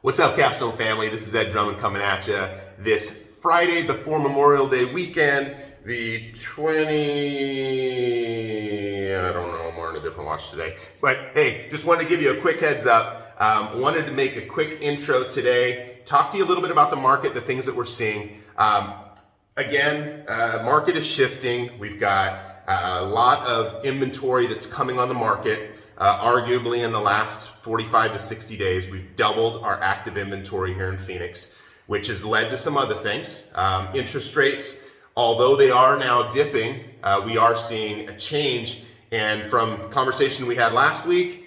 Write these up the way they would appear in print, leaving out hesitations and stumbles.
What's up, Capstone Family? This is Ed Drummond coming at you this Friday before Memorial Day weekend, the 20... I don't know, I'm wearing a different watch today. But hey, just wanted to give you a quick heads up. Wanted to make a quick intro today, talk to you a little bit about the market, the things that we're seeing. Market is shifting. We've got a lot of inventory that's coming on the market. Arguably in the last 45 to 60 days, we've doubled our active inventory here in Phoenix, which has led to some other things. Interest rates, although they are now dipping, we are seeing a change. And from the conversation we had last week,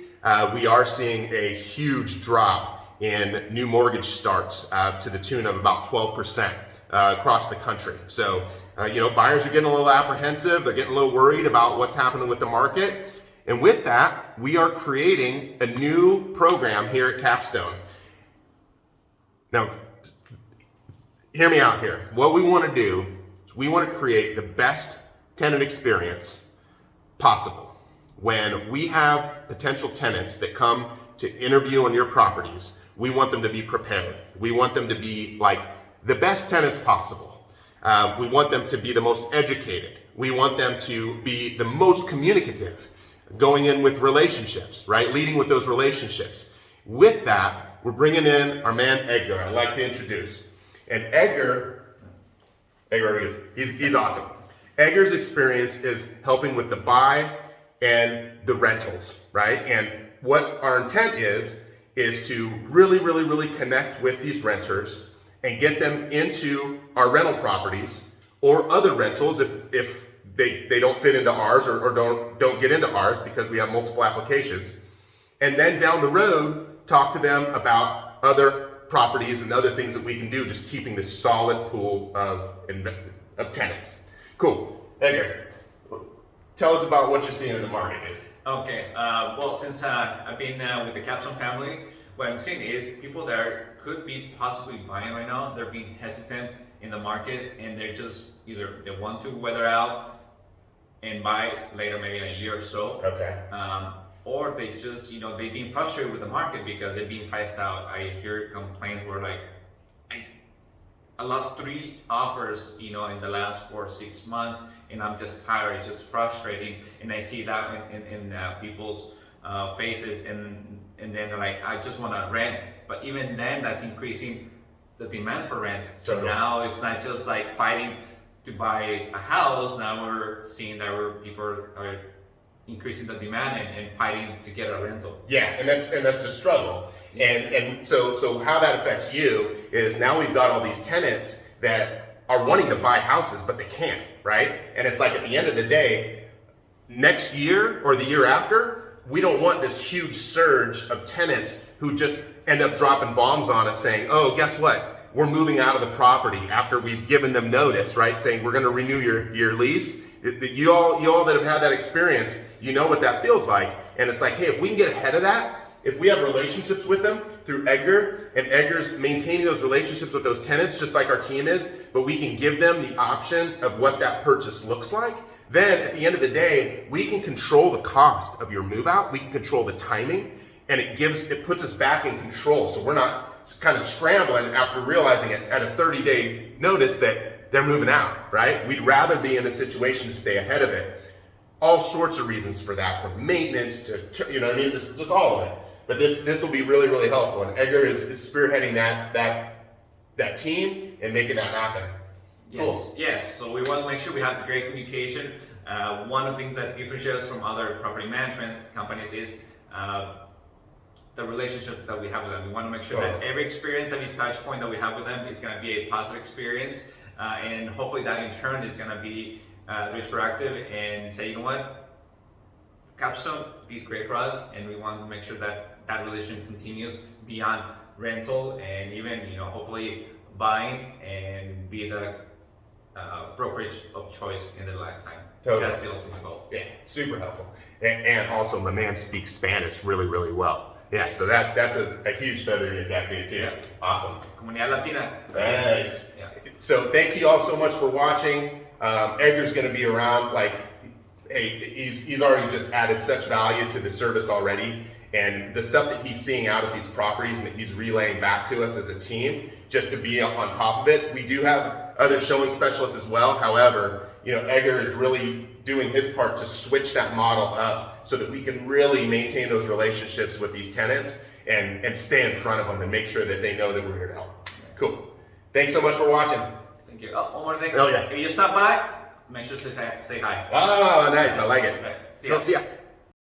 we are seeing a huge drop in new mortgage starts to the tune of about 12% across the country. So, buyers are getting a little apprehensive. They're getting a little worried about what's happening with the market. And with that, we are creating a new program here at Capstone. Now, hear me out here. What we want to do is we want to create the best tenant experience possible. When we have potential tenants that come to interview on your properties, we want them to be prepared. We want them to be like the best tenants possible. We want them to be the most educated. We want them to be the most communicative. Going in with relationships, right? Leading with those relationships. With that, we're bringing in our man Edgar. I'd like to introduce. And Edgar Rodriguez, he's awesome. Edgar's experience is helping with the buy and the rentals, right? And what our intent is to really connect with these renters and get them into our rental properties or other rentals if they don't fit into ours or don't get into ours because we have multiple applications. And then down the road, talk to them about other properties and other things that we can do, just keeping this solid pool of tenants. Cool. Edgar, tell us about what you're seeing in the market. Okay, well, since I've been with the Capstone family, what I'm seeing is people that could be possibly buying right now, they're being hesitant in the market and they're just either they want to weather out and buy later, maybe in a year or so. Okay. Or they just, they've been frustrated with the market because they've been priced out. I hear complaints where like, I lost 3 offers, in the last 4 or 6 months, and I'm just tired. It's just frustrating, and I see that in people's faces, and then they're like, I just want to rent. But even then, that's increasing the demand for rents. So now it's not just like fighting to buy a house. Now we're seeing that people are increasing the demand and fighting to get a rental. Yeah, and that's the struggle. And so how that affects you is now we've got all these tenants that are wanting to buy houses, but they can't, right? And it's like at the end of the day, next year or the year after, we don't want this huge surge of tenants who just end up dropping bombs on us saying, oh, guess what? We're moving out of the property after we've given them notice, right? Saying we're going to renew your lease. You all that have had that experience, you know what that feels like. And it's like, hey, if we can get ahead of that, if we have relationships with them through Edgar, and Edgar's maintaining those relationships with those tenants, just like our team is, but we can give them the options of what that purchase looks like, then at the end of the day, we can control the cost of your move out. We can control the timing, and it puts us back in control. So we're not kind of scrambling after realizing it at a 30-day notice that they're moving out, right? We'd rather be in a situation to stay ahead of it. All sorts of reasons for that, from maintenance to just all of it. But this will be really helpful, and Edgar is spearheading that team and making that happen. Yes, cool. Yes. So we want to make sure we have the great communication. One of the things that differentiates us from other property management companies is the relationship that we have with them. We want to make sure that every experience, every touch point that we have with them is going to be a positive experience, and hopefully that in turn is going to be retroactive and say, you know what, Capstone did great for us, and we want to make sure that that relationship continues beyond rental and even, hopefully buying and be the brokerage of choice in their lifetime. Totally. That's the ultimate goal. Yeah, super helpful. And also, my man speaks Spanish really well. Yeah, so that's a huge feather in your cap too. Yeah. Awesome. Comunidad Latina. Nice. Yeah. So thank you all so much for watching. Edgar's going to be around. Like, hey, he's already just added such value to the service already. And the stuff that he's seeing out of these properties and that he's relaying back to us as a team, just to be on top of it. We do have other showing specialists as well. However, Edgar is really doing his part to switch that model up so that we can really maintain those relationships with these tenants and stay in front of them and make sure that they know that we're here to help. Cool. Thanks so much for watching. Thank you. Oh, one more thing. Oh, yeah. If you stop by, make sure to say hi. Oh, nice. I like it. Okay. See ya. See ya.